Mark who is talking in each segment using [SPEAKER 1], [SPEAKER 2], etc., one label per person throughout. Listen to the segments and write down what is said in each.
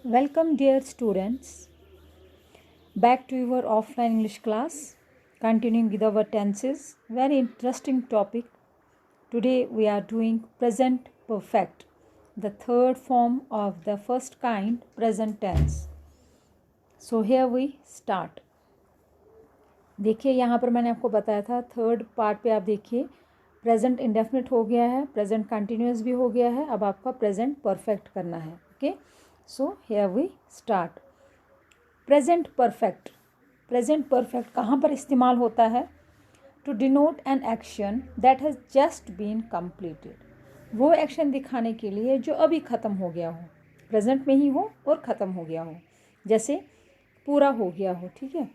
[SPEAKER 1] Welcome, dear students, back to your offline English class. Continuing with our tenses, very interesting topic. Today we are doing present perfect, the third form of the first kind, present tense. So here we start. देखिए यहाँ पर मैंने आपको बताया था third part पे आप देखिए प्रेजेंट इंडेफिनिट हो गया है, प्रेजेंट कंटिन्यूअस भी हो गया है, अब आपका प्रेजेंट परफेक्ट करना है. Okay, so here we start. Present perfect. Present perfect कहाँ पर इस्तेमाल होता है? To denote an action that has just been completed. वो एक्शन दिखाने के लिए जो अभी ख़त्म हो गया हो, प्रेजेंट में ही हो और ख़त्म हो गया हो, जैसे पूरा हो गया हो. ठीक है.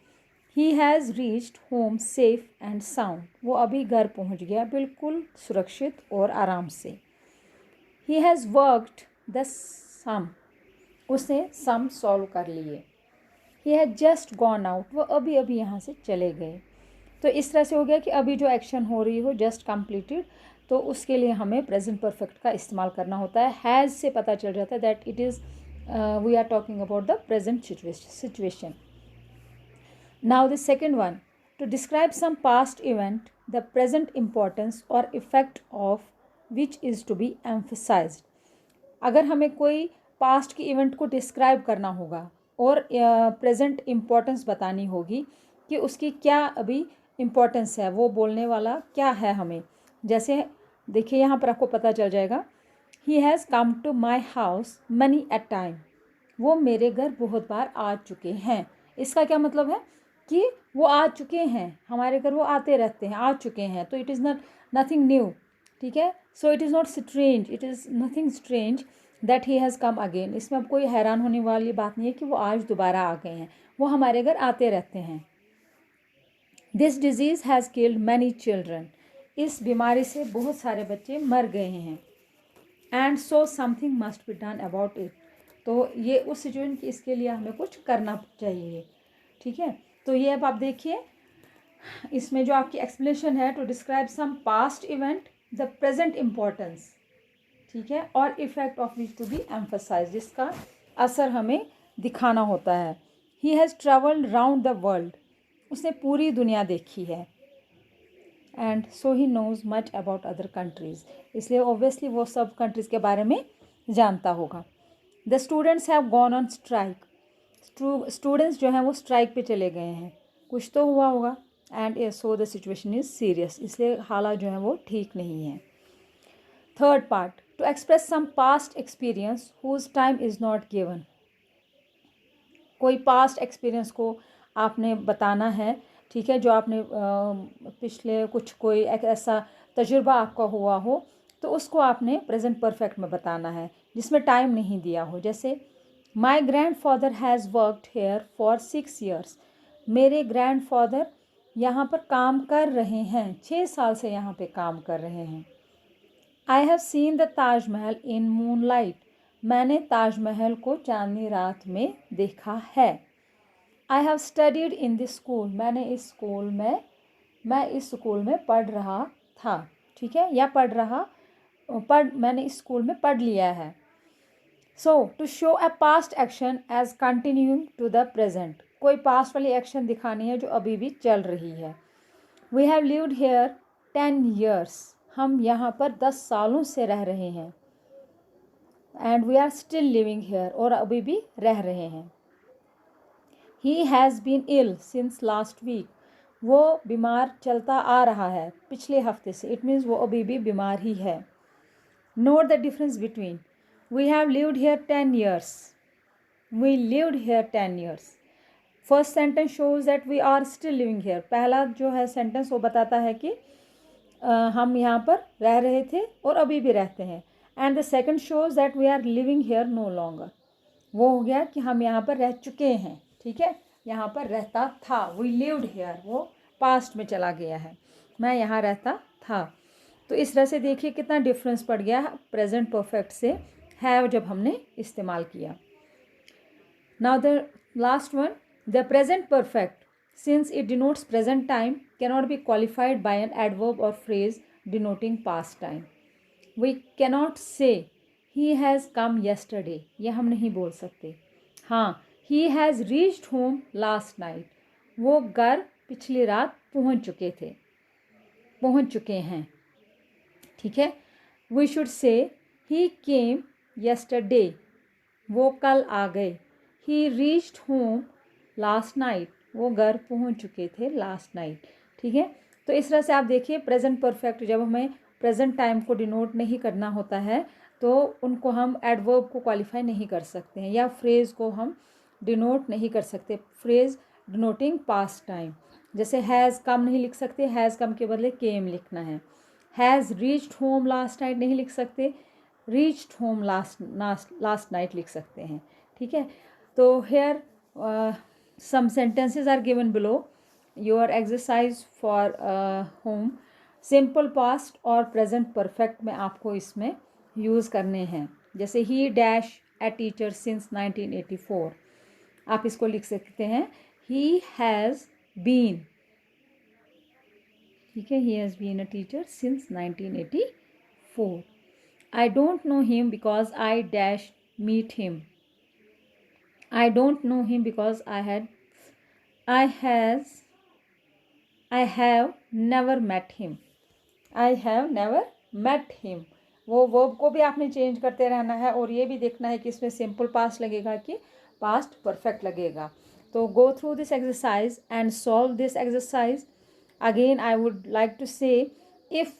[SPEAKER 1] He has reached home safe and sound. वो अभी घर पहुंच गया बिल्कुल सुरक्षित और आराम से. ही हैज़ वर्कड द सम. उसने सम सॉल्व कर लिए. He has just gone out. वो अभी अभी यहाँ से चले गए. तो इस तरह से हो गया कि अभी जो एक्शन हो रही हो जस्ट कंप्लीटेड, तो उसके लिए हमें प्रेजेंट परफेक्ट का इस्तेमाल करना होता है. हैज़ से पता चल जाता है that it is we are talking about the present situation. Now the second one, to describe some past event, the present importance or effect of which is to be emphasized. अगर हमें कोई past की event को describe करना होगा और present importance बतानी होगी कि उसकी क्या अभी इम्पोर्टेंस है, वो बोलने वाला क्या है हमें. जैसे देखिए यहाँ पर आपको पता चल जाएगा. He has come to my house many at time. वो मेरे घर बहुत बार आ चुके हैं. इसका क्या मतलब है कि वो आ चुके हैं, हमारे घर वो आते रहते हैं, आ चुके हैं. तो it is not nothing new. ठीक है. So it is not strange, it is nothing strange that he has come again. इसमें अब कोई हैरान होने वाली बात नहीं है कि वो आज दोबारा आ गए हैं. वो हमारे घर आते रहते हैं. This disease has killed many children. इस बीमारी से बहुत सारे बच्चे मर गए हैं. And so something must be done about it. तो ये उस सिचुएशन की, इसके लिए हमें कुछ करना चाहिए. ठीक है. तो ये अब आप देखिए इसमें जो आपकी एक्सप्लेनेशन है, to describe some past event, the present importance. ठीक है. और effect of which to be emphasise, जिसका असर हमें दिखाना होता है. He has travelled round the world. उसने पूरी दुनिया देखी है. And so he knows much about other countries. इसलिए ऑब्वियसली वो सब कंट्रीज़ के बारे में जानता होगा. The students have gone on strike. Students जो हैं वो स्ट्राइक पे चले गए हैं. कुछ तो हुआ होगा. And so the situation is serious. इसलिए हालात जो हैं वो ठीक नहीं है. Third part, to express some past experience whose time is not given. कोई पास्ट एक्सपीरियंस को आपने बताना है. ठीक है. जो आपने पिछले कुछ कोई एक ऐसा तजुर्बा आपका हुआ हो, तो उसको आपने प्रेजेंट परफेक्ट में बताना है जिसमें टाइम नहीं दिया हो. जैसे my grand father has worked here for 6 years. मेरे ग्रैंड फादर यहाँ पर काम कर रहे हैं, 6 साल से यहाँ पे काम कर रहे हैं. I have seen the Taj Mahal in moon light. मैंने ताजमहल को चांदनी रात में देखा है. I have studied in this school. मैं इस स्कूल में पढ़ रहा था. ठीक है. या मैंने इस स्कूल में पढ़ लिया है. So to show a past action as continuing to the present. कोई पास्ट वाली एक्शन दिखानी है जो अभी भी चल रही है. We have lived here 10 years. हम यहाँ पर 10 सालों से रह रहे हैं. And we are still living here. और अभी भी रह रहे हैं. He has been ill since last week. वो बीमार चलता आ रहा है पिछले हफ्ते से. इट मीन्स वो अभी भी बीमार ही है. Note the difference between we have lived here 10 years. We lived here 10 years. First sentence shows that we are still living here. पहला जो है सेंटेंस वो बताता है कि हम यहाँ पर रह रहे थे और अभी भी रहते हैं. And the second shows that we are living here no longer. वो हो गया कि हम यहाँ पर रह चुके हैं. ठीक है. यहाँ पर रहता था. We lived here. वो पास्ट में चला गया है. मैं यहाँ रहता था. तो इस तरह से देखिए कितना डिफरेंस पड़ गया प्रेजेंट परफेक्ट से हैव जब हमने इस्तेमाल किया. Now the last one, the present perfect, since it denotes present time, cannot be qualified by an adverb or phrase denoting past time. We cannot say he has come yesterday. ये हम नहीं बोल सकते. हाँ, he has reached home last night, वो घर पिछली रात पहुंच चुके हैं। ठीक है। We should say he came yesterday, वो कल आ गए। ही रीच्ड होम लास्ट नाइट, वो घर पहुंच चुके थे लास्ट नाइट। ठीक है। तो इस तरह से आप देखिए प्रेजेंट परफेक्ट जब हमें प्रेजेंट टाइम को डिनोट नहीं करना होता है तो उनको हम एडवर्ब को क्वालिफाई नहीं कर सकते हैं, या फ्रेज को हम डिनोट नहीं कर सकते। फ्रेज डिनोटिंग पास्ट टाइम, जैसे हैज़ कम नहीं लिख सकते, हैज़ कम के बदले केम लिखना है। Has reached home last night नहीं लिख सकते, रीच्ड होम लास्ट नाइट लिख सकते हैं। ठीक है। तो here some sentences are given below your exercise for home. Simple past और प्रेजेंट परफेक्ट में आपको इसमें यूज़ करने हैं। जैसे he dash a teacher since 1984, आप इसको लिख सकते हैं ही हैज़ बीन। ठीक है, he has been a teacher since 1984। I don't know him because I dash meet him. I don't know him because I have never met him. I have never met him. वो verb को भी आपने change करते रहना है और ये भी देखना है कि इसमें सिंपल पास्ट लगेगा कि पास्ट परफेक्ट लगेगा। तो go through this exercise and solve this exercise. Again, I would like to say, if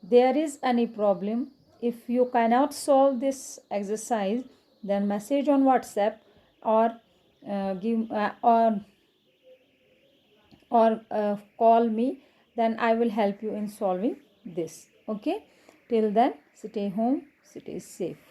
[SPEAKER 1] there is any problem, if you cannot solve this exercise, then message on WhatsApp or call me, then I will help you in solving this. Okay, till then, stay home, stay safe.